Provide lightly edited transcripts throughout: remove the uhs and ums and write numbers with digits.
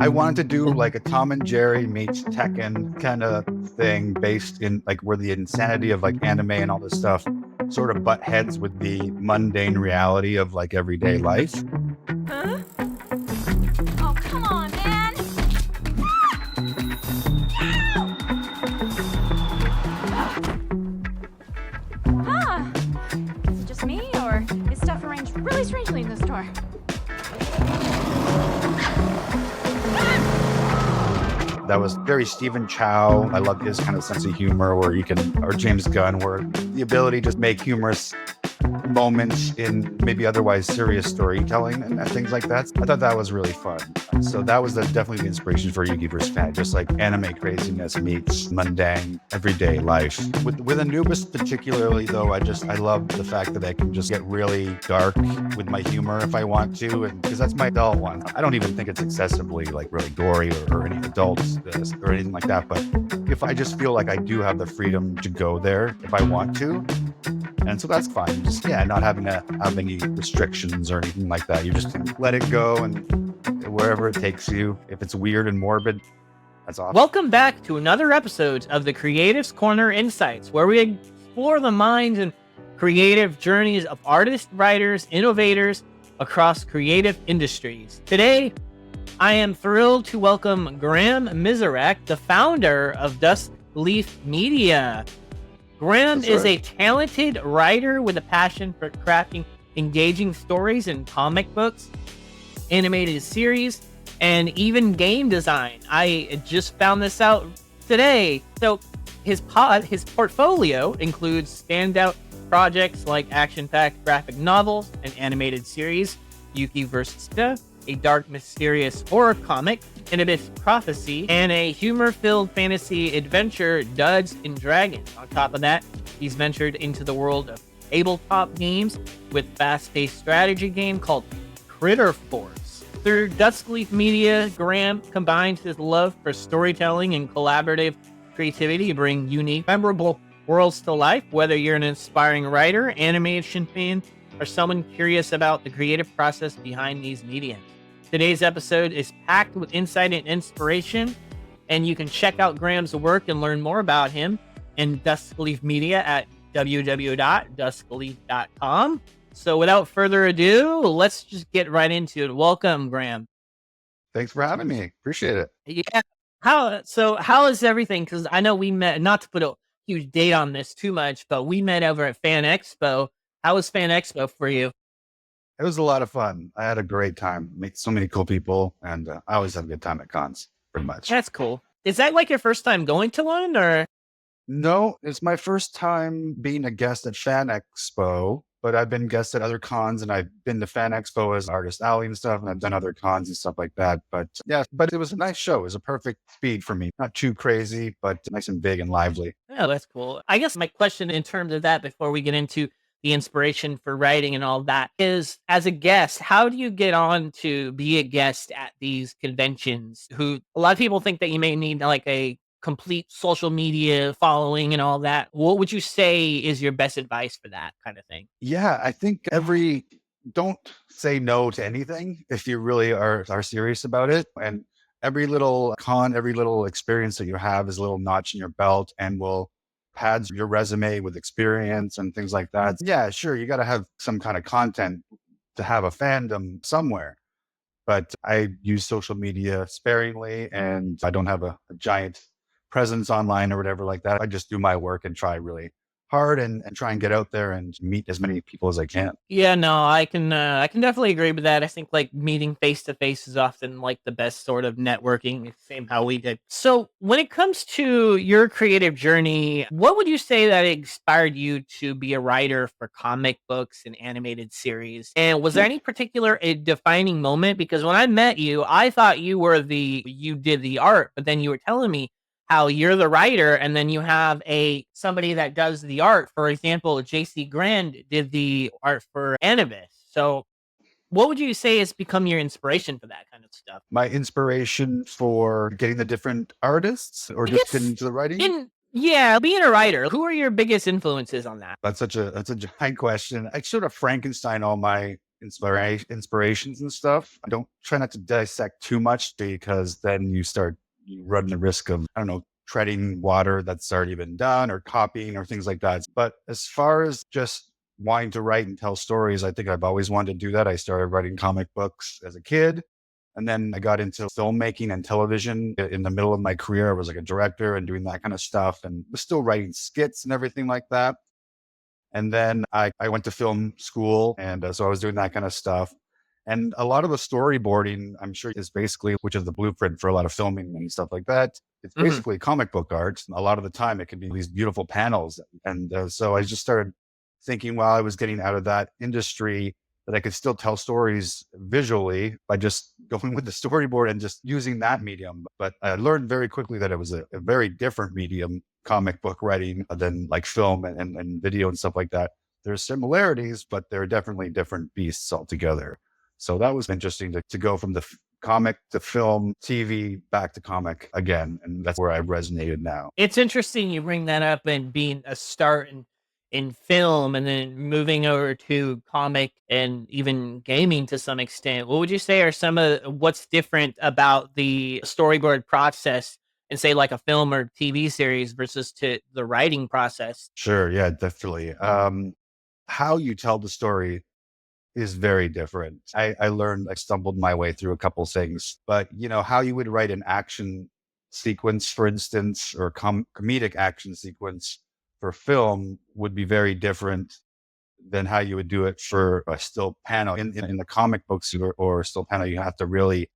I wanted to do like a Tom and Jerry meets Tekken kind of thing based in like where the insanity of like anime and all this stuff sort of butt heads with the mundane reality of like everyday life. Huh? Oh, come on, man! Huh? Is it just me, or is stuff arranged really strangely in the store? That was very Stephen Chow. I love his kind of sense of humor where you can, or James Gunn, where the ability to make humorous moments in maybe otherwise serious storytelling and things like that. I thought that was really fun. So that was definitely the inspiration for Yuki vs. Fan, just like anime craziness meets mundane everyday life. With Anubis particularly though, I love the fact that I can just get really dark with my humor if I want to, and because that's my adult one. I don't even think it's excessively like really gory or any adults or anything like that, but if I just feel like I do have the freedom to go there if I want to. And so that's fine. Just, not having to have any restrictions or anything like that. You just can let it go and wherever it takes you. If it's weird and morbid, that's awesome. Welcome back to another episode of the Creatives Corner Insights, where we explore the minds and creative journeys of artists, writers, innovators across creative industries. Today, I am thrilled to welcome Graham Misiurak, the founder of Dusk Leaf Media. Graham is a talented writer with a passion for crafting engaging stories in comic books, animated series, and even game design. I just found this out today. So his portfolio includes standout projects like action-packed graphic novels, an animated series, Yuki vs. Panda, a dark, mysterious horror comic, Anubis Prophecy, and a humor-filled fantasy adventure, Duds and Dragons. On top of that, he's ventured into the world of tabletop games with fast-paced strategy game called Critter Force. Through Dusk Leaf Media, Graham combines his love for storytelling and collaborative creativity to bring unique, memorable worlds to life. Whether you're an inspiring writer, animation fan, or someone curious about the creative process behind these mediums. Today's episode is packed with insight and inspiration, and you can check out Graham's work and learn more about him in Dusk Leaf Media at www.duskleaf.com. So without further ado, let's just get right into it. Welcome, Graham. Thanks for having me. Appreciate it. Yeah. How is everything? Because I know we met, not to put a huge date on this too much, but we met over at Fan Expo. How was Fan Expo for you? It was a lot of fun. I had a great time. Met so many cool people, and I always have a good time at cons, pretty much. That's cool. Is that like your first time going to one, or? No, it's my first time being a guest at Fan Expo, but I've been guest at other cons, and I've been to Fan Expo as Artist Alley and stuff, and I've done other cons and stuff like that. But yeah, but it was a nice show. It was a perfect speed for me. Not too crazy, but nice and big and lively. Yeah, that's cool. I guess my question in terms of that, before we get into the inspiration for writing and all that, is, as a guest, how do you get on to be a guest at these conventions? Who a lot of people think that you may need like a complete social media following and all that. What would you say is your best advice for that kind of thing? Yeah, I think don't say no to anything if you really are serious about it. And every little con, every little experience that you have is a little notch in your belt and will pads your resume with experience and things like that. Yeah, sure, you got to have some kind of content to have a fandom somewhere. But I use social media sparingly, and I don't have a giant presence online or whatever like that. I just do my work and try really hard and try and get out there and meet as many people as I can. Yeah, no, I can definitely agree with that. I think like meeting face to face is often like the best sort of networking. Same how we did. So when it comes to your creative journey, what would you say that inspired you to be a writer for comic books and animated series? And was there any particular defining moment? Because when I met you, I thought you did the art, but then you were telling me how you're the writer and then you have somebody that does the art. For example, JC Grand did the art for Anubis. So what would you say has become your inspiration for that kind of stuff? My inspiration for getting the different artists or just getting into the writing? Being a writer, who are your biggest influences on that? That's a giant question. I sort of Frankenstein all my inspirations and stuff. I don't try not to dissect too much because then you run the risk of, I don't know, treading water that's already been done or copying or things like that. But as far as just wanting to write and tell stories, I think I've always wanted to do that. I started writing comic books as a kid. And then I got into filmmaking and television in the middle of my career. I was like a director and doing that kind of stuff and was still writing skits and everything like that. And then I went to film school. And so I was doing that kind of stuff. And a lot of the storyboarding, I'm sure, is basically, which is the blueprint for a lot of filming and stuff like that. It's basically comic book art. A lot of the time, it can be these beautiful panels. And so I just started thinking while I was getting out of that industry that I could still tell stories visually by just going with the storyboard and just using that medium. But I learned very quickly that it was a very different medium, comic book writing, than like film and video and stuff like that. There's similarities, but they're definitely different beasts altogether. So that was interesting to go from the comic to film, TV, back to comic again. And that's where I resonated now. It's interesting you bring that up and being a start in film and then moving over to comic and even gaming to some extent. What would you say are some of what's different about the storyboard process and say like a film or TV series versus to the writing process? Sure. Yeah, definitely. How you tell the story is very different. I stumbled my way through a couple things, but how you would write an action sequence, for instance, or comedic action sequence for film would be very different than how you would do it for a still panel. In the comic books or still panel, you have to really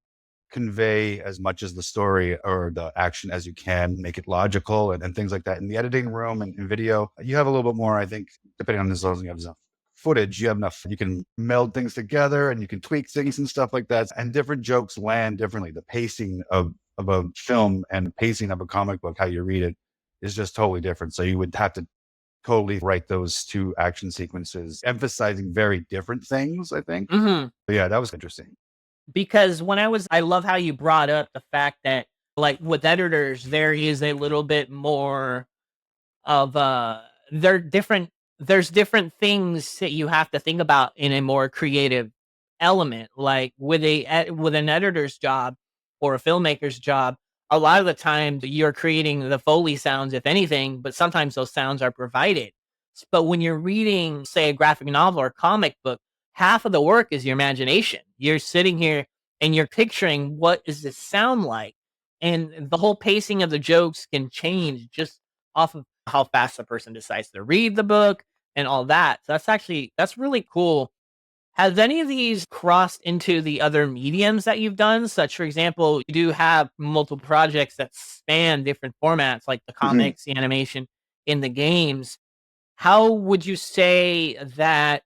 convey as much as the story or the action as you can, make it logical and things like that. In the editing room and in video, you have a little bit more, I think, depending on as long as you have enough footage, you have enough, you can meld things together and you can tweak things and stuff like that. And different jokes land differently. The pacing of a film and pacing of a comic book, how you read it, is just totally different. So you would have to totally write those two action sequences, emphasizing very different things, I think. But yeah, that was interesting. Because I love how you brought up the fact that like with editors, there is a little bit more of they're different. There's different things that you have to think about in a more creative element. Like with with an editor's job or a filmmaker's job, a lot of the time you're creating the Foley sounds, if anything, but sometimes those sounds are provided. But when you're reading, say, a graphic novel or comic book, half of the work is your imagination. You're sitting here and you're picturing what does this sound like, and the whole pacing of the jokes can change just off of how fast a person decides to read the book and all that. So that's really cool. Has any of these crossed into the other mediums that you've done? Such, for example, you do have multiple projects that span different formats, like the comics, the animation, in the games. How would you say the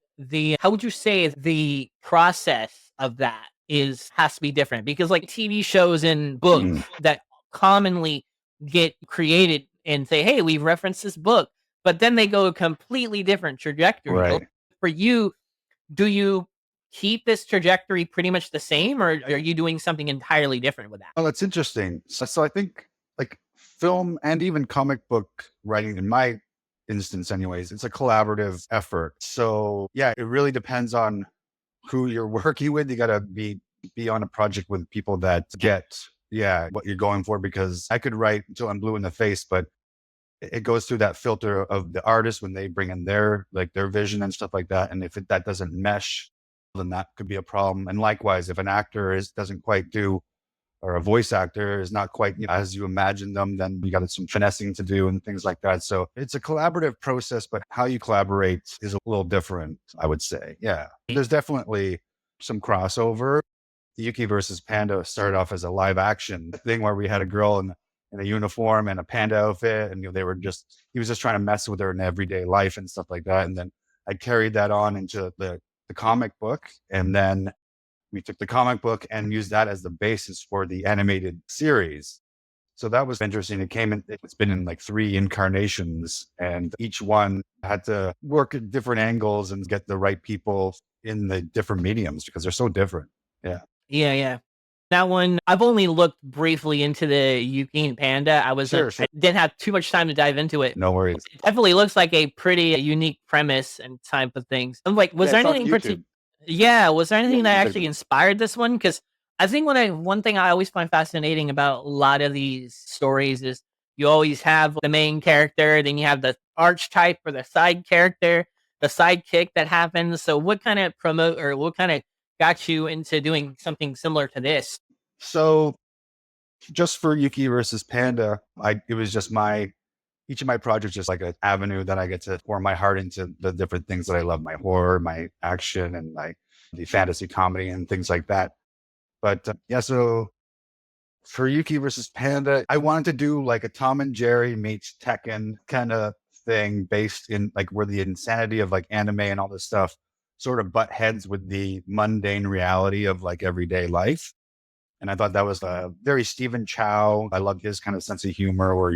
process of that has to be different? Because like TV shows and books that commonly get created and say, "Hey, we've referenced this book," but then they go a completely different trajectory. Right. For you, do you keep this trajectory pretty much the same, or are you doing something entirely different with that? Oh, that's interesting. So I think like film and even comic book writing, in my instance anyways, it's a collaborative effort. So yeah, it really depends on who you're working with. You got to be on a project with people that get what you're going for, because I could write until I'm blue in the face, but it goes through that filter of the artist when they bring in their vision and stuff like that. And if that doesn't mesh, then that could be a problem. And likewise, if an actor doesn't quite do, or a voice actor is not quite as you imagine them, then you got some finessing to do and things like that. So it's a collaborative process, but how you collaborate is a little different, I would say. Yeah, there's definitely some crossover. Yuki versus Panda started off as a live action thing where we had a girl in a uniform and a panda outfit, and he was just trying to mess with her in everyday life and stuff like that. And then I carried that on into the comic book, and then we took the comic book and used that as the basis for the animated series. So that was interesting. It's been in like 3 incarnations, and each one had to work at different angles and get the right people in the different mediums because they're so different. Yeah. Yeah. That one, I've only looked briefly into the Yuki and Panda. Sure. I didn't have too much time to dive into it. No worries. It definitely looks like a pretty unique premise and type of things. I'm like, was there it's on anything YouTube. Yeah, was there Yeah, anything you that can take actually inspired this one? Because I think one thing I always find fascinating about a lot of these stories is you always have the main character, then you have the archetype or the side character, the sidekick that happens. So what kind of promote or what kind of got you into doing something similar to this? So just for Yuki versus Panda, it was just each of my projects just like an avenue that I get to pour my heart into the different things that I love, my horror, my action, and my the fantasy comedy and things like that. But yeah, so for Yuki versus Panda, I wanted to do like a Tom and Jerry meets Tekken kind of thing based in like where the insanity of like anime and all this stuff sort of butt heads with the mundane reality of like everyday life. And I thought that was very Stephen Chow. I love his kind of sense of humor or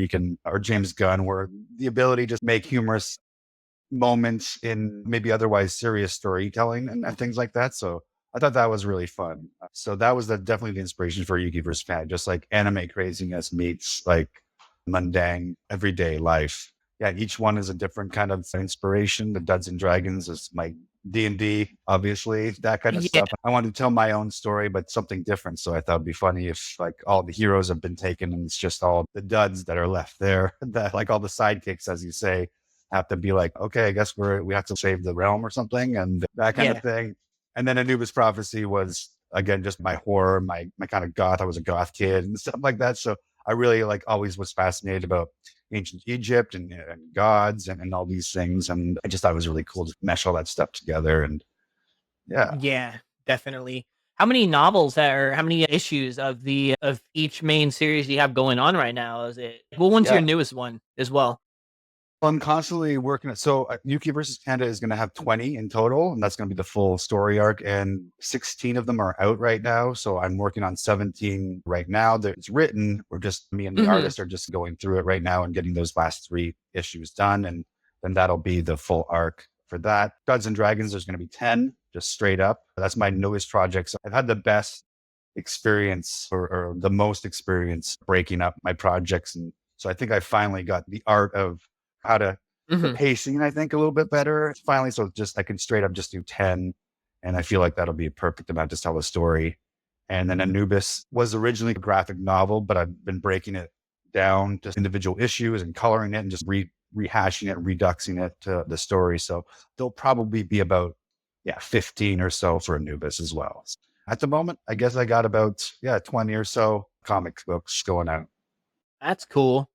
James Gunn, where the ability to make humorous moments in maybe otherwise serious storytelling and things like that. So I thought that was really fun. So that was definitely the inspiration for Yuki vs. Fan, just like anime craziness meets like mundane everyday life. Yeah, each one is a different kind of inspiration. The Duds and Dragons is my D&D, obviously, that kind of Yeah, stuff. I wanted to tell my own story, but something different. So I thought it'd be funny if like all the heroes have been taken and it's just all the duds that are left there, that like all the sidekicks, as you say, have to be like, okay, I guess we have to save the realm or something and that kind of yeah, thing. And then Anubis Prophecy was again just my horror, my kind of goth. I was a goth kid and stuff like that. So I really like always was fascinated about ancient Egypt and gods and all these things. And I just thought it was really cool to mesh all that stuff together. And yeah. yeah, definitely. How many novels or how many issues of the of each main series do you have going on right now? Is it well, one's your Yeah. newest one as well? I'm constantly working. So Yuki versus Panda is going to have 20 in total, and that's going to be the full story arc. And 16 of them are out right now. So I'm working on 17 right now. That it's written. We're just me and the Hmm. artist are just going through it right now and getting those last 3 issues done, and then that'll be the full arc for that. Gods and Dragons. There's going to be 10, just straight up. That's my newest project. So I've had the best experience or the most experience breaking up my projects, and so I think I finally got the art of how to the Hmm. pacing, I think, a little bit better finally. So just I can straight up just do 10. And I feel like that'll be a perfect amount to tell a story. And then Anubis was originally a graphic novel, but I've been breaking it down to individual issues and coloring it and just rehashing it, reduxing it to the story. So there'll probably be about 15 or so for Anubis as well. At the moment, I guess I got about 20 or so comic books going out. That's cool.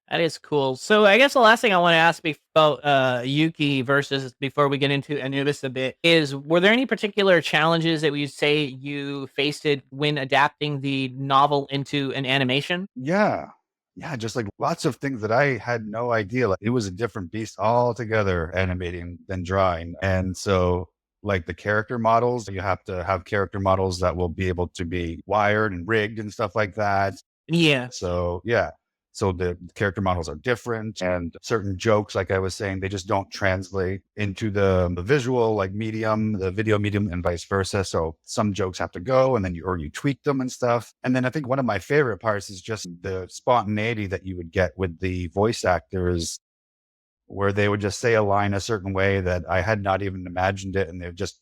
That is cool. So I guess the last thing I want to ask about Yuki versus before we get into Anubis a bit is were there any particular challenges that we say you faced it when adapting the novel into an animation? Yeah. Yeah, just like lots of things that I had no idea. Like it was a different beast altogether animating than drawing. And so like the character models, you have to have character models that will be able to be wired and rigged and stuff like that. Yeah. So yeah. So the character models are different and certain jokes, like I was saying, they just don't translate into the visual like medium, the video medium and vice versa. So some jokes have to go and then you tweak them and stuff. And then I think one of my favorite parts is just the spontaneity that you would get with the voice actors where they would just say a line a certain way that I had not even imagined it. And they just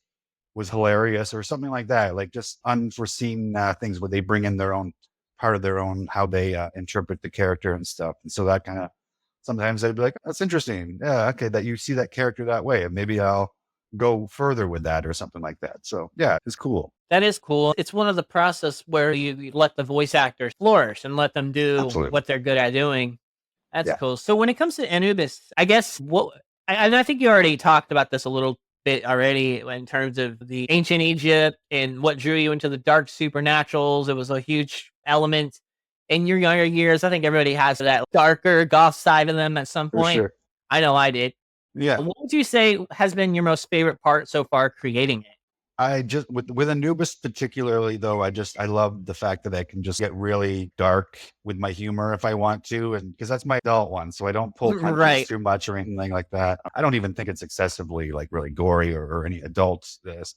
was hilarious or something like that. Like just unforeseen things where they bring in their own part of their own, how they interpret the character and stuff. And so that kind of, sometimes I'd be like, that's interesting. Yeah. Okay. That you see that character that way. And maybe I'll go further with that or something like that. So yeah, it's cool. That is cool. It's one of the process where you let the voice actors flourish and let them do Absolutely. what they're good at doing. That's Yeah. cool. So when it comes to Anubis, I guess and I think you already talked about this a little bit already in terms of the ancient Egypt and what drew you into the dark supernaturals. It was a huge element in your younger years. I think everybody has that darker goth side of them at some For point. sure. I know I did. Yeah. What would you say has been your most favorite part so far creating it? I just with Anubis particularly though, I love the fact that I can just get really dark with my humor if I want to, and because that's my adult one, so I don't pull punches Right. too much or anything like that. I don't even think it's excessively like really gory or any adult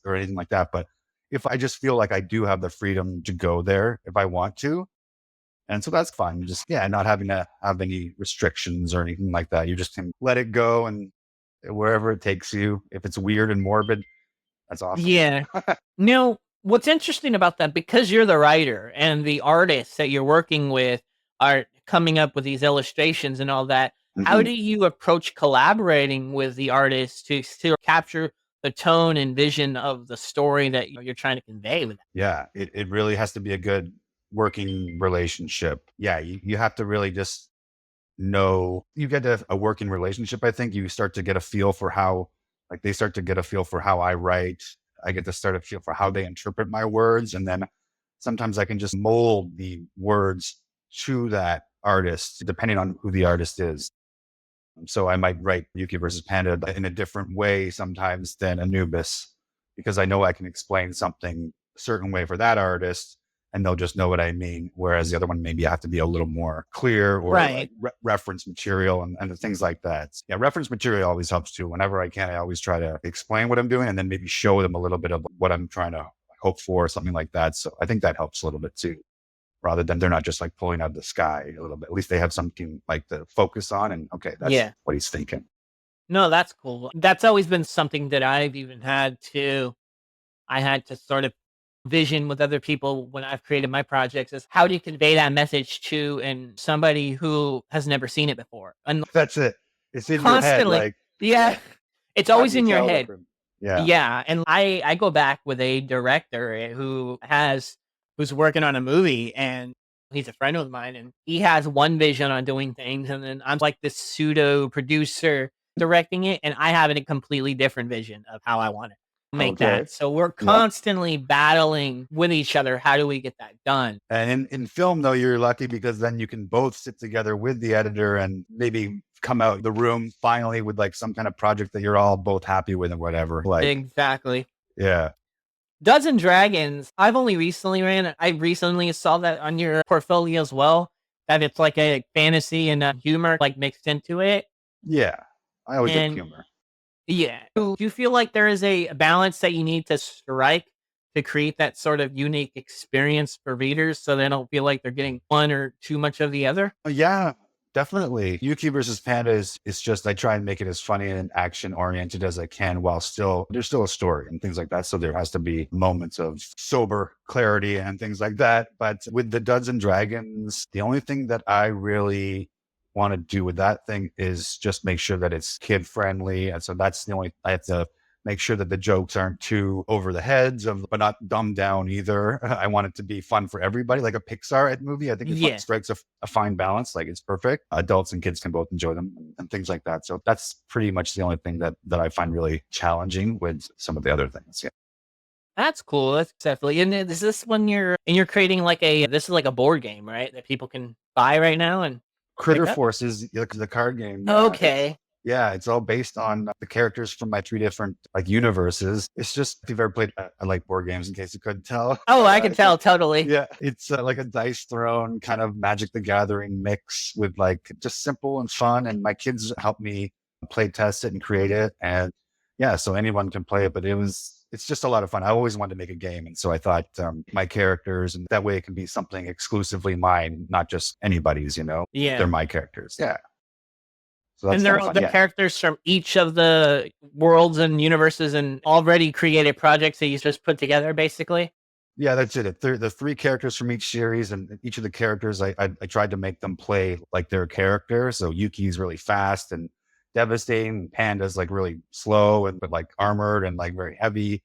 or anything like that. But if I just feel like I do have the freedom to go there if I want to, and so that's fine. Just not having to have any restrictions or anything like that. You just can let it go and wherever it takes you. If it's weird and morbid, That's awesome. Yeah. Now, what's interesting about that, because you're the writer and the artists that you're working with are coming up with these illustrations and all that, how Mhm. do you approach collaborating with the artists to still capture the tone and vision of the story that you're trying to convey with that? Yeah, it really has to be a good working relationship. Yeah, you have to really just know you get a working relationship. I think you start to get a feel for how, like, they start to get a feel for how I write. I get to start a feel for how they interpret my words. And then sometimes I can just mold the words to that artist, depending on who the artist is. So I might write Yuki versus Panda in a different way sometimes than Anubis, because I know I can explain something a certain way for that artist and they'll just know what I mean. Whereas the other one, maybe I have to be a little more clear or like Right. reference material and things like that. Yeah, reference material always helps too. Whenever I can, I always try to explain what I'm doing and then maybe show them a little bit of what I'm trying to hope for, something like that. So I think that helps a little bit too, rather than they're not just like pulling out of the sky a little bit. At least they have something like to focus on. And okay, that's Yeah. what he's thinking. No, that's cool. That's always been something that I've even had to I had to sort of vision with other people when I've created my projects is how do you convey that message to and somebody who has never seen it before? And That's it. It's in your head. constantly, Like, yeah, it's how do always you in your tell head. different? Yeah. Yeah, and I go back with a director who's working on a movie, and he's a friend of mine, and he has one vision on doing things, and then I'm like this pseudo producer directing it, and I have a completely different vision of how I want to make Okay. that. So we're Yep. constantly battling with each other. How do we get that done? And in film, though, you're lucky because then you can both sit together with the editor and maybe come out the room finally with like some kind of project that you're all both happy with and whatever. Like, Exactly. yeah. Duds and Dragons, I've only recently ran. I recently saw that on your portfolio as well. That it's like a fantasy and humor like mixed into it. Yeah. I always like And humor. yeah, do you feel like there is a balance that you need to strike to create that sort of unique experience for readers so they don't feel like they're getting one or too much of the other? Yeah, definitely. Yuki versus Panda is just, I try and make it as funny and action oriented as I can while still, there's still a story and things like that. So there has to be moments of sober clarity and things like that. But with the Duds and Dragons, the only thing that I really want to do with that thing is just make sure that it's kid friendly. And so that's the only, I have to make sure that the jokes aren't too over the heads of, but not dumbed down either. I want it to be fun for everybody, like a Pixar movie. I think Yeah, strikes a fine balance. Like it's perfect. Adults and kids can both enjoy them and things like that. So that's pretty much the only thing that I find really challenging with some of the other things. Yeah. that's cool. That's definitely. And is this when you're creating like a this is like a board game, right? That people can buy right now and pick Critter up. Force is the card game. Yeah, Okay. it's all based on the characters from my three different like universes. It's just if you've ever played, I like board games in case you couldn't tell. Oh, I can tell totally. Yeah, it's like a dice thrown kind of Magic the Gathering mix with like just simple and fun. And my kids helped me play test it and create it. And yeah, so anyone can play it, but it's just a lot of fun. I always wanted to make a game. And so I thought my characters, and that way it can be something exclusively mine, not just anybody's, they're Yeah. my characters. Yeah. So that's And kind they're of all fun. the Yeah. characters from each of the worlds and universes and already created projects that you just put together, basically. Yeah, that's it. The three characters from each series, and each of the characters, I tried to make them play like their character. So Yuki's really fast and devastating. Panda's like really slow and but like armored and like very heavy.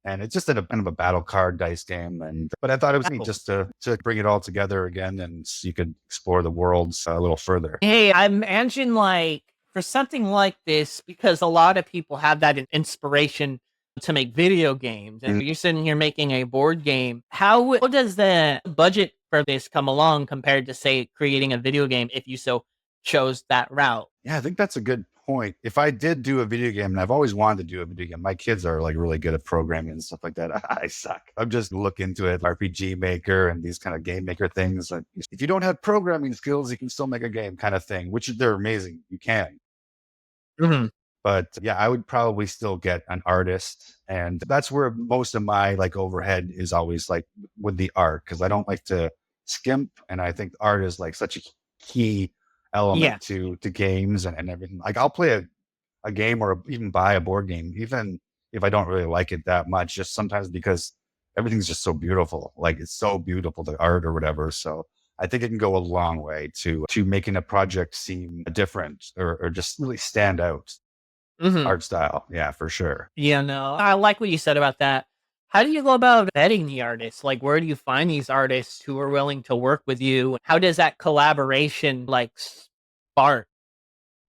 And it's just kind of a battle card dice game. And but I thought it was neat Cool. just to bring it all together again, and so you could explore the worlds a little further. Hey, I imagine like for something like this, because a lot of people have that inspiration to make video games, and Mm. you're sitting here making a board game. How does the budget for this come along compared to say creating a video game if you so chose that route? Yeah, I think that's a good point. If I did do a video game, and I've always wanted to do a video game, my kids are like really good at programming and stuff like that. I suck. I'm just look into it, RPG Maker and these kind of game maker things. Like, if you don't have programming skills, you can still make a game kind of thing, which they're amazing. You can. Mhm. But yeah, I would probably still get an artist. And that's where most of my like overhead is always like with the art, because I don't like to skimp. And I think art is like such a key Yeah. element to games and everything. Like I'll play a game or even buy a board game, even if I don't really like it that much, just sometimes because everything's just so beautiful. Like it's so beautiful, the art or whatever. So I think it can go a long way to making a project seem different or just really stand out. Hmm. Art style. Yeah, for sure. Yeah, no, I like what you said about that. How do you go about vetting the artists? Like, where do you find these artists who are willing to work with you? How does that collaboration like spark?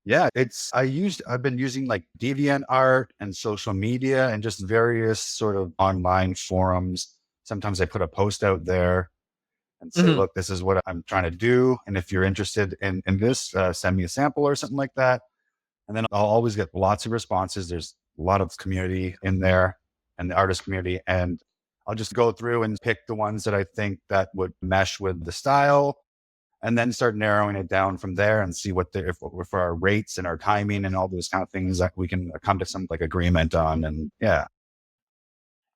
Yeah, I've been using like deviant art and social media and just various sort of online forums. Sometimes I put a post out there and say, Hmm. look, this is what I'm trying to do. And if you're interested in this, send me a sample or something like that. And then I'll always get lots of responses. There's a lot of community in there and the artist community. And I'll just go through and pick the ones that I think that would mesh with the style and then start narrowing it down from there and see what if our rates and our timing and all those kind of things that we can come to some like agreement on. And yeah,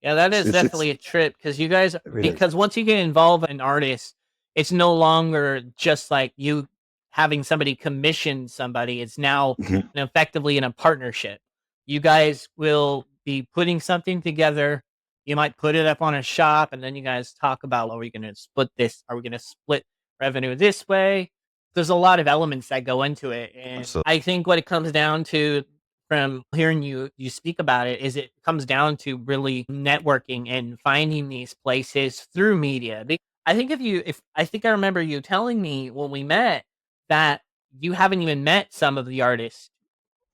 Yeah, that is it's definitely a trip because you guys, it is. because once you get involved in an artist, it's no longer just like you having somebody commission somebody. It's now Mhm. effectively in a partnership. You guys will be putting something together. You might put it up on a shop, and then you guys talk about, are we going to split this? Are we going to split revenue this way? There's a lot of elements that go into it. And So I think what it comes down to from hearing you speak about it is it comes down to really networking and finding these places through media. I think if I think I remember you telling me when we met that you haven't even met some of the artists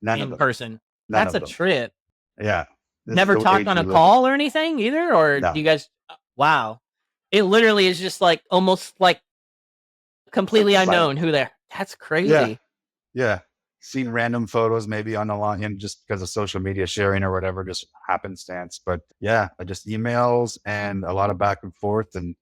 none of in them, person. none That's of a them. trip. Yeah, this is Never the talked age on we a live in. call or anything either, or do No, you guys? Wow, it literally is just like almost like completely but unknown who they're. That's yeah, crazy. yeah. Seen random photos maybe on the line and just because of social media sharing or whatever, just happenstance. But yeah, I just emails and a lot of back and forth. And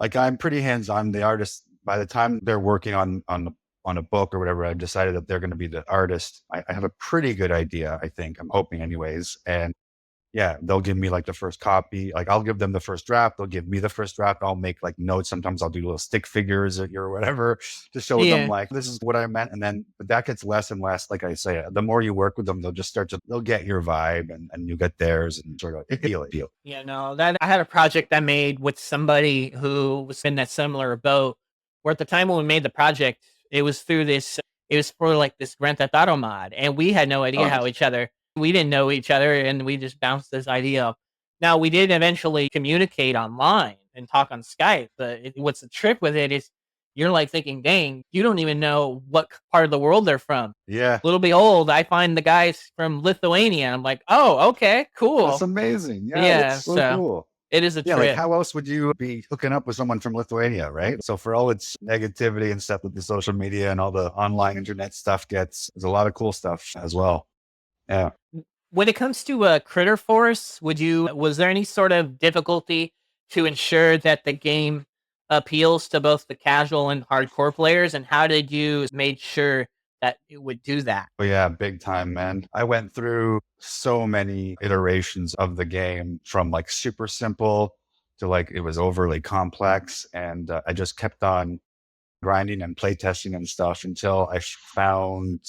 like I'm pretty hands-on. The artist, by the time they're working on a book or whatever, I've decided that they're going to be the artist. I have a pretty good idea, I think. I'm hoping anyways. And yeah, they'll give me like the first copy. Like I'll give them the first draft. They'll give me the first draft. I'll make like notes. Sometimes I'll do little stick figures or whatever to show them Yeah. like this is what I meant. And then but that gets less and less. Like I say, the more you work with them, they'll just they'll get your vibe and you get theirs and sort of feel. Yeah, no, that I had a project I made with somebody who was in that similar boat. Where at the time when we made the project, it was through this. It was for like this Grand Theft Auto mod, and we had no idea Oh, how nice. each other. We didn't know each other, and we just bounced this idea up. Now we did eventually communicate online and talk on Skype, but what's the trick with it is you're like thinking, "Dang, you don't even know what part of the world they're from." Yeah, Little behold, I find the guys from Lithuania. I'm like, "Oh, okay, that's cool." amazing. Yeah, that's Yeah, so so cool. it is a Yeah, like trip. how else would you be hooking up with someone from Lithuania, right? So for all its negativity and stuff with the social media and all the online internet stuff there's a lot of cool stuff as well. Yeah. When it comes to Critter Force, was there any sort of difficulty to ensure that the game appeals to both the casual and hardcore players? And how did you make sure that it would do that? But yeah, big time, man. I went through so many iterations of the game from like super simple to like it was overly complex. And I just kept on grinding and playtesting and stuff until I found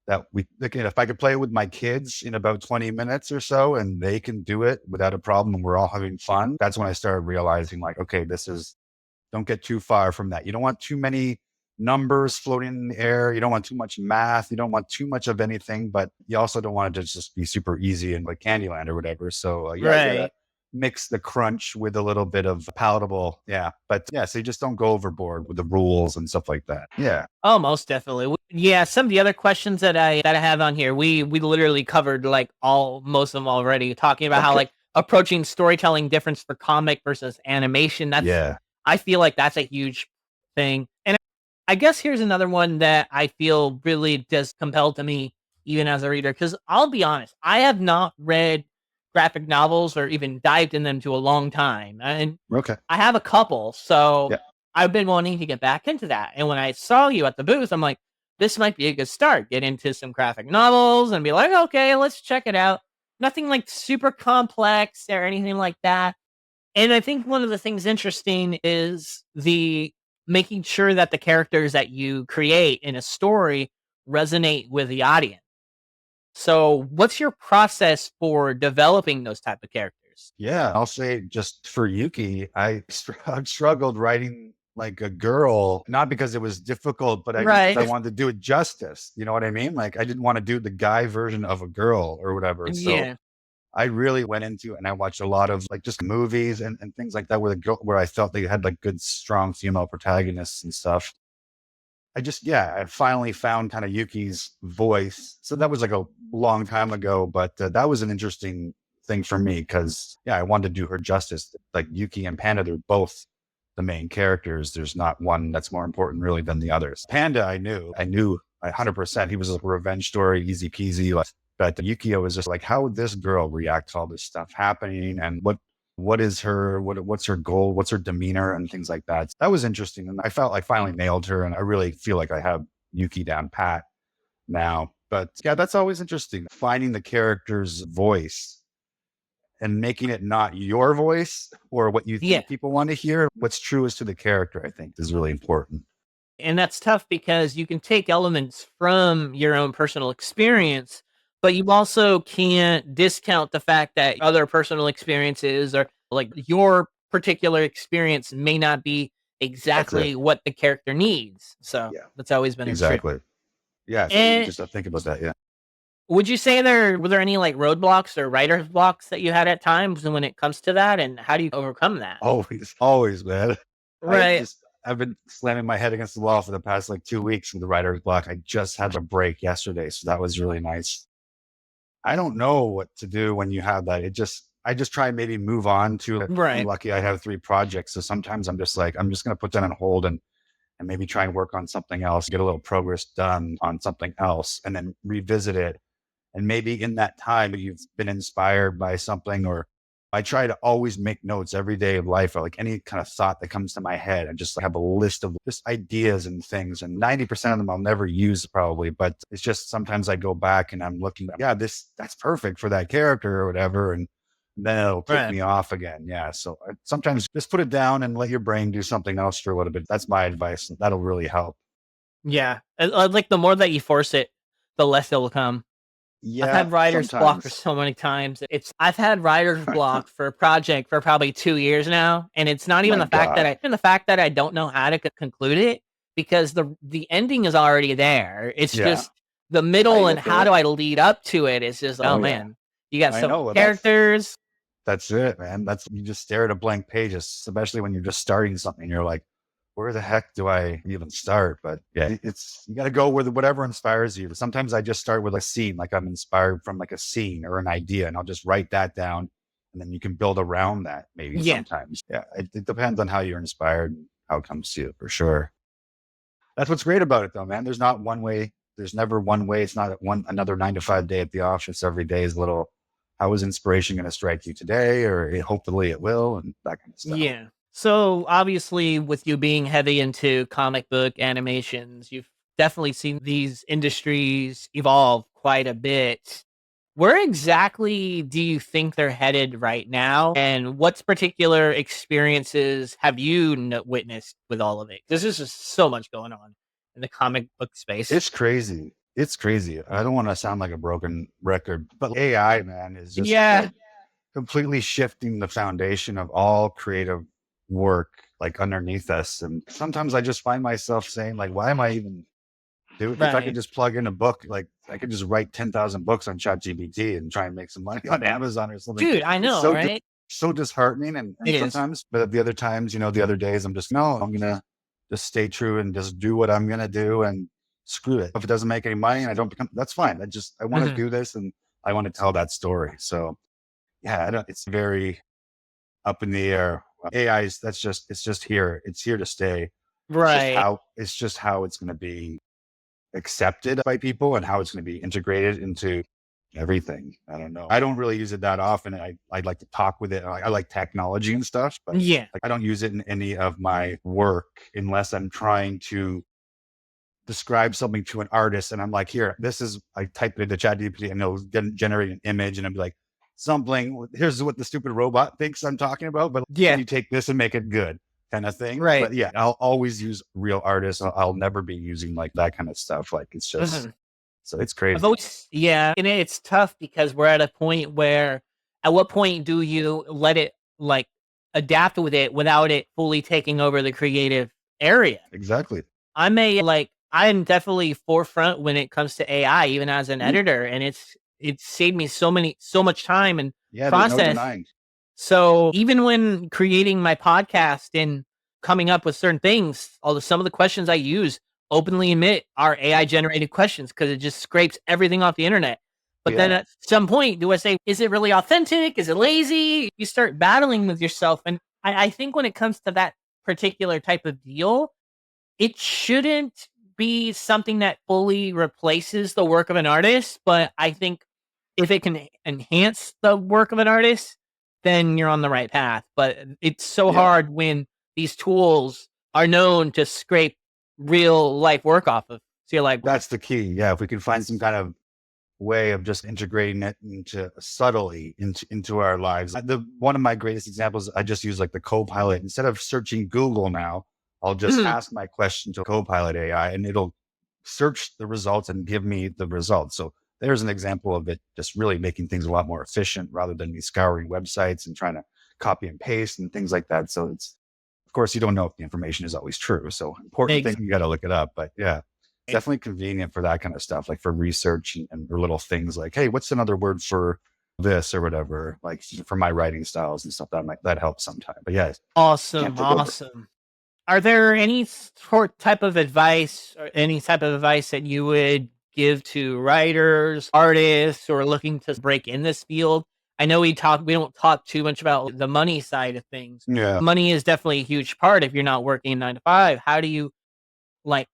that like, if I could play it with my kids in about 20 minutes or so and they can do it without a problem and we're all having fun, that's when I started realizing like, okay, don't get too far from that. You don't want too many numbers floating in the air. You don't want too much math. You don't want too much of anything, but you also don't want it to just be super easy and like Candyland or whatever. So yeah, you gotta Right. mix the crunch with a little bit of palatable. Yeah. But yeah, so you just don't go overboard with the rules and stuff like that. Yeah. Oh, most definitely. Yeah, some of the other questions that I have on here, we literally covered like all most of them already, talking about how Okay. like approaching storytelling difference for comic versus animation. That's Yeah. I feel like that's a huge thing. And I guess here's another one that I feel really does compel to me even as a reader cuz I'll be honest, I have not read graphic novels or even dived in them to a long time. And Okay. I have a couple, so Yeah. I've been wanting to get back into that. And when I saw you at the booth, I'm like, this might be a good start. Get into some graphic novels and be like, okay, let's check it out. Nothing like super complex or anything like that. And I think one of the things interesting is the making sure that the characters that you create in a story resonate with the audience. So what's your process for developing those type of characters? Yeah, I'll say just for Yuki, I've struggled writing like a girl, not because it was difficult, but because I Right. wanted to do it justice. You know what I mean? Like I didn't want to do the guy version of a girl or whatever. So Yeah. I really went into and I watched a lot of like just movies and things like that where I felt they had like good, strong female protagonists and stuff. I finally found kind of Yuki's voice. So that was like a long time ago, but that was an interesting thing for me because, I wanted to do her justice. Like Yuki and Panda, they're both the main characters. There's not one that's more important really than the others. Panda, I knew 100%. He was a revenge story, easy peasy. But Yukio was just like, how would this girl react to all this stuff happening? And what's her goal? What's her demeanor and things like that. That was interesting. And I felt I finally nailed her. And I really feel like I have Yuki down pat now. But yeah, that's always interesting. Finding the character's voice and making it not your voice or what you Yeah. think people want to hear. What's truest to the character, I think, is really important. And that's tough because you can take elements from your own personal experience, but you also can't discount the fact that other personal experiences or like your particular experience may not be That's it. exactly what the character needs. So Yeah, that's always been true. exactly. Yeah. So you And just think about that. Yeah. would you say were there any like roadblocks or writer's blocks that you had at times when it comes to that? And how do you overcome that? Always, man. Right. I've been slamming my head against the wall for the past like 2 weeks with the writer's block. I just had a break yesterday, so that was really nice. I don't know what to do when you have that. I just try and maybe move on to. I'm Right. lucky I have 3 projects, so sometimes I'm just like I'm just gonna put that on hold and maybe try and work on something else, get a little progress done on something else, and then revisit it. And maybe in that time, you've been inspired by something, or I try to always make notes every day of life, or like any kind of thought that comes to my head, and just have a list of just ideas and things. And 90% of them I'll never use probably, but it's just sometimes I go back and I'm looking, that's perfect for that character or whatever. And then it'll kick Right. me off again. Yeah. So sometimes just put it down and let your brain do something else for a little bit. That's my advice. That'll really help. Yeah. Like the more that you force it, the less it will come. I've Yeah. had writer's block for Sometimes. so many times. I've had writer's block for a project for probably 2 years now, and it's not even My God. the fact that I don't know how to conclude it because the ending is already there. It's Yeah. just the I middle and get how that. do I lead up to it is just, oh Oh yeah. man, you got I so many know. Well, characters. that's it, man. That's you just stare at a blank page, especially when you're just starting something. You're like, where the heck do I even start? But yeah, it's you got to go with whatever inspires you. Sometimes I just start with a scene, like I'm inspired from like a scene or an idea, and I'll just write that down, and then you can build around that. Maybe Yeah. sometimes, yeah. It depends on how you're inspired, and how it comes to you for sure. That's what's great about it, though, man. There's not one way. There's never one way. It's not another 9 to 5 day at the office. Every day is a little. How is inspiration going to strike you today, or hopefully it will, and that kind of stuff. Yeah. So obviously, with you being heavy into comic book animations, you've definitely seen these industries evolve quite a bit. Where exactly do you think they're headed right now? And what particular experiences have you witnessed with all of it? There's just so much going on in the comic book space. It's crazy. It's crazy. I don't want to sound like a broken record, but AI, man, is just Yeah. like completely shifting the foundation of all creative work like underneath us. And sometimes I just find myself saying, like, why am I even doing if I could Right. just plug in a book, like I could just write 10,000 books on ChatGPT and try and make some money on Amazon or something. Dude, I It's know, right? so disheartening. It And is. sometimes, but the other times, the other days, I'm just, no, I'm going to just stay true and just do what I'm going to do and screw it. If it doesn't make any money and I don't become, that's fine. I want to Mhm. do this and I want to tell that story. So yeah, it's very up in the air. AI is, it's just here. It's here to stay. Right. It's just how it's going to be accepted by people and how it's going to be integrated into everything. I don't know. I don't really use it that often. I like to talk with it. I like technology and stuff, but Yeah. like I don't use it in any of my work unless I'm trying to describe something to an artist. And I'm like, here, I type it into ChatGPT and it'll generate an image and I'll be like, here's what the stupid robot thinks I'm talking about, but can Yeah. you take this and make it good kind of thing? Right. But yeah, I'll always use real artists. I'll never be using like that kind of stuff. Like it's just, Mhm. So it's I've crazy. always, yeah, and it's tough because we're at a point where, at what point do you let it like adapt with it without it fully taking over the creative area? Exactly. I am definitely forefront when it comes to AI, even as an Mhm. editor, and it's saved me so much time and Yeah, there's no process. denying. So even when creating my podcast and coming up with certain things, although some of the questions I use openly admit are AI generated questions because it just scrapes everything off the internet. But then Yeah. at some point, do I say, is it really authentic? Is it lazy? You start battling with yourself. And I think when it comes to that particular type of deal, it shouldn't be something that fully replaces the work of an artist. But I think if it can enhance the work of an artist, then you're on the right path. But it's so Yeah. hard when these tools are known to scrape real life work off of. So you're like, That's the key. Yeah. If we can find some kind of way of just integrating it into subtly into our lives. The one of my greatest examples, I just use like the Copilot. Instead of searching Google now, I'll just "Mhm, ask my question to Copilot AI and it'll search the results and give me the results. So there's an example of it just really making things a lot more efficient rather than me scouring websites and trying to copy and paste and things like that. So it's, of course, you don't know if the information is always true. So important thing, you got to look it up. But yeah, definitely convenient for that kind of stuff, like for research and for little things like, hey, what's another word for this or whatever, like for my writing styles and stuff that helps sometimes. But yeah, can't awesome, take over. awesome." Are there any sort type of advice or any type of advice that you would give to writers, artists, or looking to break in this field? I know we don't talk too much about the money side of things. Yeah. Money is definitely a huge part if you're not working 9 to 5. How do you like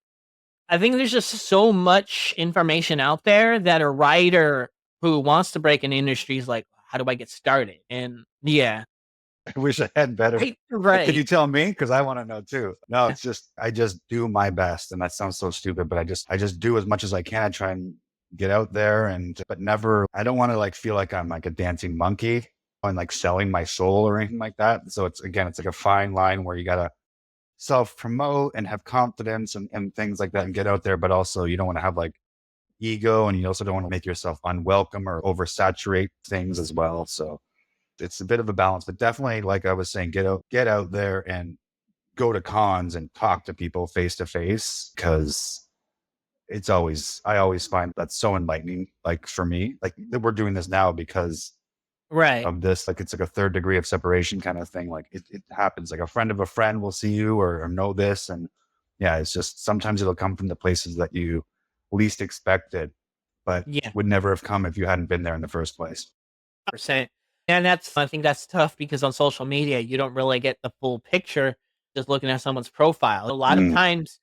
I think there's just so much information out there that a writer who wants to break in industry is like, how do I get started? And yeah. I wish I had better. Right, Can you right. tell me? Because I want to know too. No, it's just I just do my best, and that sounds so stupid, but I just do as much as I can. I try and get out there, and but never. I don't want to like feel like I'm like a dancing monkey and like selling my soul or anything like that. So it's like a fine line where you gotta self promote and have confidence and things like that and get out there, but also you don't want to have like ego, and you also don't want to make yourself unwelcome or oversaturate things as well. So it's a bit of a balance, but definitely, like I was saying, get out there and go to cons and talk to people face to face because I always find that's so enlightening. Like for me, like that we're doing this now because Right. of this, like it's like a third degree of separation kind of thing. Like it happens. Like a friend of a friend will see you or know this, and yeah, it's just sometimes it'll come from the places that you least expected, but Yeah. would never have come if you hadn't been there in the first place. Percent. And I think that's tough because on social media, you don't really get the full picture just looking at someone's profile. A lot of Mm, times,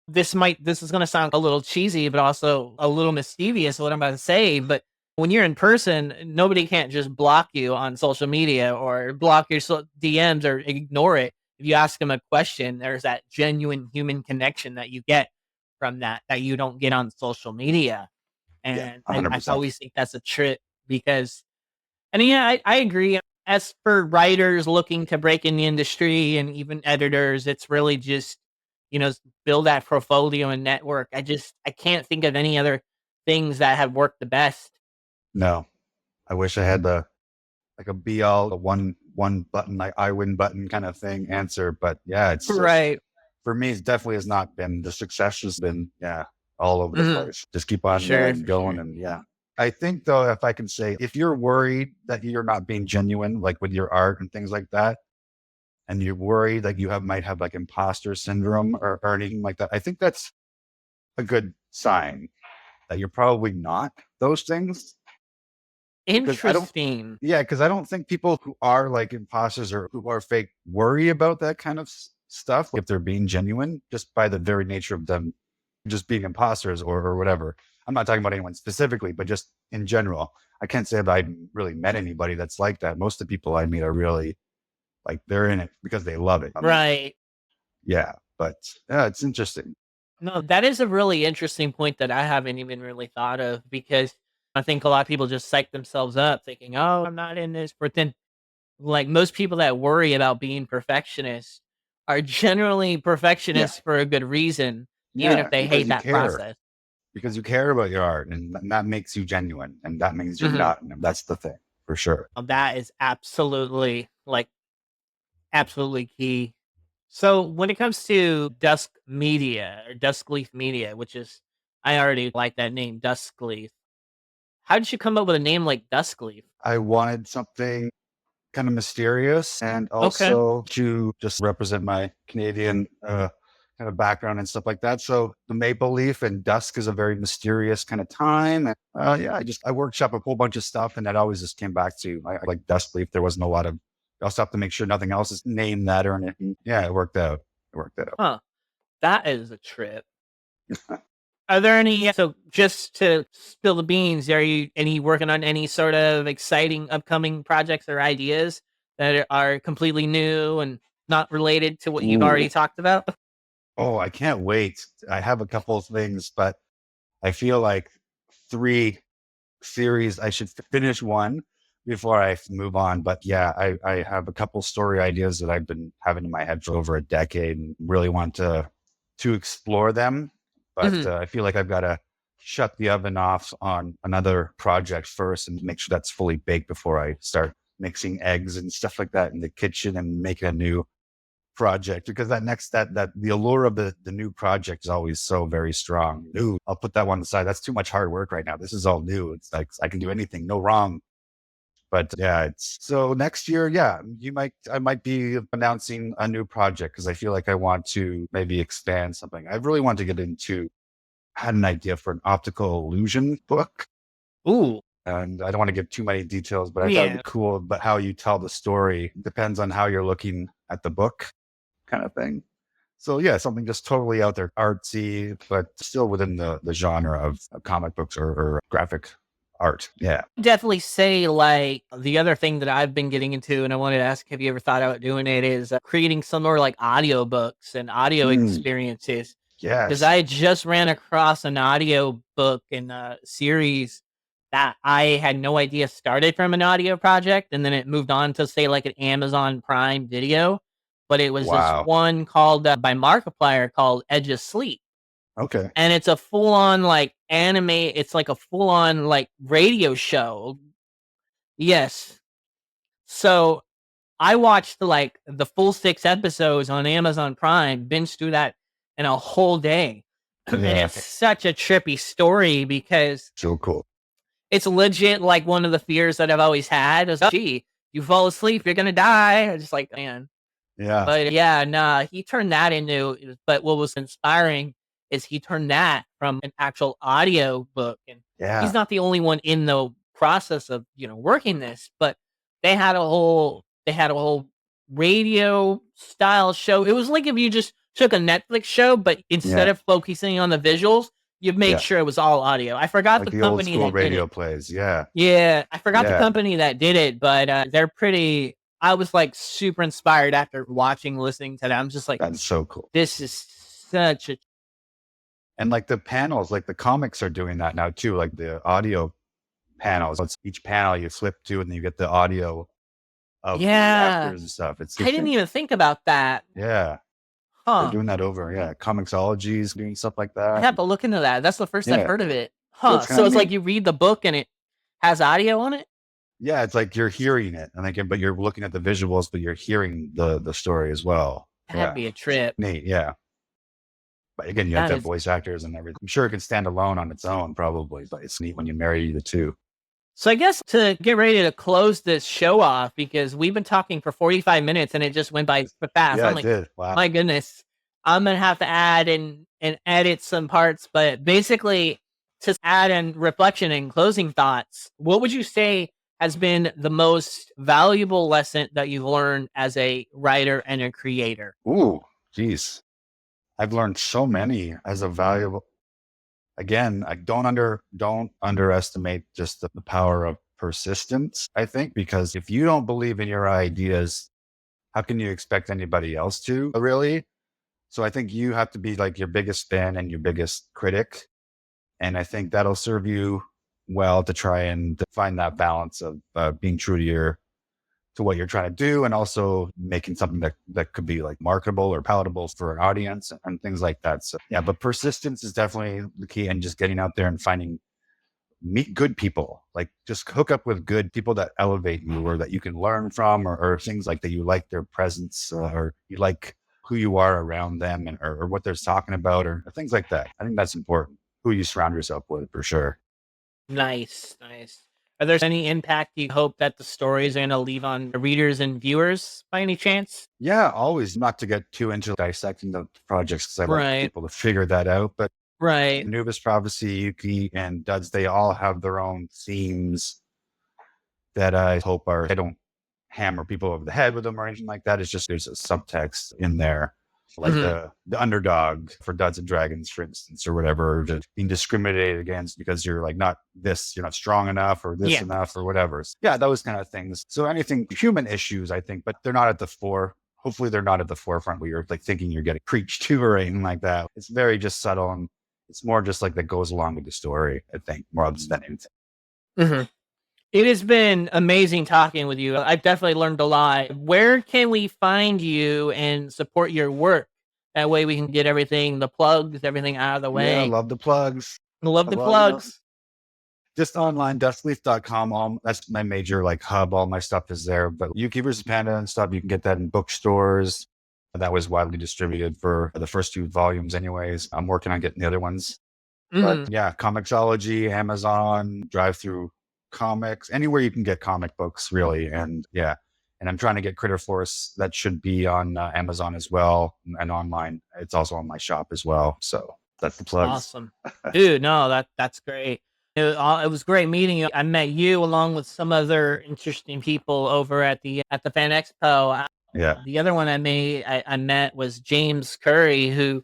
this is going to sound a little cheesy, but also a little mischievous, what I'm about to say. But when you're in person, nobody can't just block you on social media or block your DMs or ignore it. If you ask them a question, there's that genuine human connection that you get from that you don't get on social media. yeah, And I 100%. always think that's a trip because and yeah, I agree. As for writers looking to break in the industry and even editors, it's really just, build that portfolio and network. I can't think of any other things that have worked the best. No, I wish I had the like a be all, the one button, like I win button kind of thing answer. But yeah, it's just Right. for me, it definitely has not been. The success has been, yeah, all over the Mhm. place. Just keep For on sure, going, for going, sure. and yeah. I think though, if I can say, if you're worried that you're not being genuine, like with your art and things like that, and you're worried like you might have like imposter syndrome or anything like that, I think that's a good sign that you're probably not those things. Because I don't, Interesting. yeah, because I don't think people who are like imposters or who are fake worry about that kind of stuff if they're being genuine, just by the very nature of them just being imposters or whatever. I'm not talking about anyone specifically, but just in general. I can't say that I really met anybody that's like that. Most of the people I meet are really like they're in it because they love it. Right. Yeah, but yeah, it's interesting. No, that is a really interesting point that I haven't even really thought of because I think a lot of people just psych themselves up thinking, oh, I'm not in this. But then like most people that worry about being perfectionists are generally Yeah, perfectionists for a good reason, even if yeah, they because hate you that care. process. because you care about your art, and that makes you genuine, and that means you're Mhm. not. And that's the thing for sure. That is absolutely absolutely key. So when it comes to Dusk Media or Dusk Leaf Media, which is I already like that name, Duskleaf. How did you come up with a name like Duskleaf? I wanted something kind of mysterious and Okay. also to just represent my Canadian kind of background and stuff like that. So the maple leaf and dusk is a very mysterious kind of time. And yeah, I workshop a whole bunch of stuff, and that always just came back to I like dusk leaf. There wasn't a lot of. I also have to make sure nothing else is named that or anything. Yeah, it worked out. It worked out. Huh. That is a trip. Are there any so just to spill the beans, are you any working on any sort of exciting upcoming projects or ideas that are completely new and not related to what you've already Ooh. talked about? Oh, I can't wait. I have a couple of things, but I feel like 3 series. I should finish one before I move on. But yeah, I have a couple story ideas that I've been having in my head for over a decade and really want to explore them. But Mhm. I feel like I've got to shut the oven off on another project first and make sure that's fully baked before I start mixing eggs and stuff like that in the kitchen and making a new project, because that the allure of the new project is always so very strong. Ooh, I'll put that one aside. That's too much hard work right now. This is all new. It's like I can do anything, no wrong. But yeah, it's so next year, yeah, I might be announcing a new project because I feel like I want to maybe expand something. I really want to get into I had an idea for an optical illusion book. Ooh. And I don't want to give too many details, but I thought it'd Yeah. be cool. But how you tell the story depends on how you're looking at the book, kind of thing. So yeah, something just totally out there, artsy, but still within the genre of comic books or graphic art. Yeah. Definitely say like the other thing that I've been getting into and I wanted to ask have you ever thought about doing it is creating some more like audiobooks and audio Mm, experiences. Because yes. I just ran across an audio book and series that I had no idea started from an audio project, and then it moved on to say like an Amazon Prime Video. But it was this Wow. one called by Markiplier called Edge of Sleep, Okay. and it's a full on like anime. It's like a full on like radio show. Yes. So I watched like the full 6 episodes on Amazon Prime, binged through that in a whole day. And Yeah. it's such a trippy story because So cool. it's legit like one of the fears that I've always had is, gee, you fall asleep, you're gonna die. I'm just like, man. Yeah. But yeah, nah, he turned that into but what was inspiring is he turned that from an actual audio book. And he's Yeah. not the only one in the process of, working this, but they had a whole radio style show. It was like if you just took a Netflix show, but instead Yeah. of focusing on the visuals, you made Yeah. sure it was all audio. I forgot Like the the old company school that did radio it. plays. Yeah. Yeah, I forgot the Yeah. company that did it, but they're pretty. I was like super inspired after listening to them. I'm just like, That's so cool. this is such a And like the panels, like the comics are doing that now too, like the audio panels. It's each panel you flip to and then you get the audio of the yeah. actors and stuff. It's I didn't different. even think about that, Yeah. They're huh? doing that over. Yeah. Comicsology is doing stuff like I that. have to look into that. That's the first I've Yeah. heard of it, So huh? it's kind So of it's like neat. you read the book and it has audio on it. Yeah. It's like you're hearing it and like, but you're looking at the visuals, but you're hearing the story as well. That'd Yeah. be a It's trip. neat. Yeah. But again, you have That to have is voice actors and everything. I'm sure it can stand alone on its own, probably, but it's neat when you marry the two. So I guess to get ready to close this show off because we've been talking for 45 minutes and it just went by fast. Yeah, I'm it like, did. Wow. my goodness, I'm gonna have to add and edit some parts, but basically to add in reflection and closing thoughts, what would you say has been the most valuable lesson that you've learned as a writer and a creator? Ooh, geez. I've learned so many as a valuable. Again, I don't underestimate just the power of persistence. I think because if you don't believe in your ideas, how can you expect anybody else to? Really? So I think you have to be like your biggest fan and your biggest critic, and I think that'll serve you well to try and find that balance of being true to to what you're trying to do, and also making something that could be like marketable or palatable for an audience and things like that. So yeah, but persistence is definitely the key, and just getting out there and meet good people, like just hook up with good people that elevate you or that you can learn from, or things like that. You like their presence, or you like who you are around them, and or what they're talking about, or things like that. I think that's important, who you surround yourself with, for sure. Nice. Are there any impact you hope that the stories are going to leave on readers and viewers by any chance? Yeah, always, not to get too into dissecting the projects, because I like Right. people to figure that out. But Right. Anubis Prophecy, Yuki, and Duds, they all have their own themes that I hope I don't hammer people over the head with them or anything like that. It's just there's a subtext in there, like Mhm. the underdog for Duds and Dragons, for instance, or whatever, just being discriminated against because you're like you're not strong enough, or this Yeah. enough, or whatever. Yeah, those kind of things. So anything human issues, I think, but they're not at the fore. Hopefully, they're not at the forefront where you're like thinking you're getting preached to or anything like that. It's very just subtle, and it's more just like that goes along with the story, I think, more than anything. Mhm. It has been amazing talking with you. I've definitely learned a lot. Where can we find you and support your work? That way we can get the plugs, everything out of the Yeah, I way. love the plugs. Love the Well, plugs. just online, duskleaf.com. That's my major like hub. All my stuff is there. But Yuki versus Panda and stuff, you can get that in bookstores. That was widely distributed for the first 2 volumes anyways. I'm working on getting the other ones. Mhm. But yeah, Comixology, Amazon, Drive Through Comics, anywhere you can get comic books, really. And yeah, and I'm trying to get Critter Force. That should be on Amazon as well, and online. It's also on my shop as well. So that's the plugs. Awesome. Dude, no, that's great. It was great meeting you. I met you along with some other interesting people over at the Fan Expo. Yeah. The other one I met was James Curry, who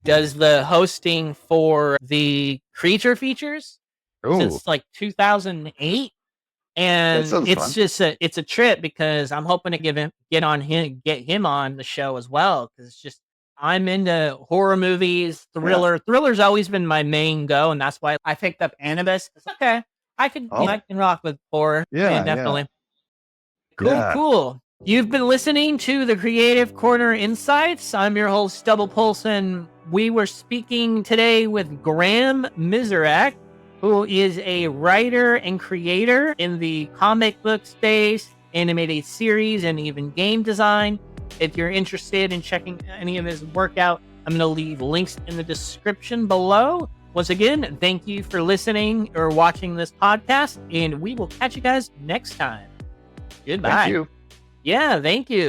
does the hosting for the creature features Oh, since like 2008. that And sounds it's fun. just it's a trip because I'm hoping to get him on the show as well, because it's just I'm into horror movies, Yeah. Thriller's always been my main go, and that's why I picked up Anubis. It's okay. Oh, I can rock with horror. Yeah, yeah. definitely. Yeah. Cool. You've been listening to the Creative Corner Insights. I'm your host, Stubble Polson. We were speaking today with Graham Misiurak, who is a writer and creator in the comic book space, animated series, and even game design. If you're interested in checking any of his work out, I'm going to leave links in the description below. Once again, thank you for listening or watching this podcast, and we will catch you guys next time. Goodbye. Thank you. Yeah, thank you.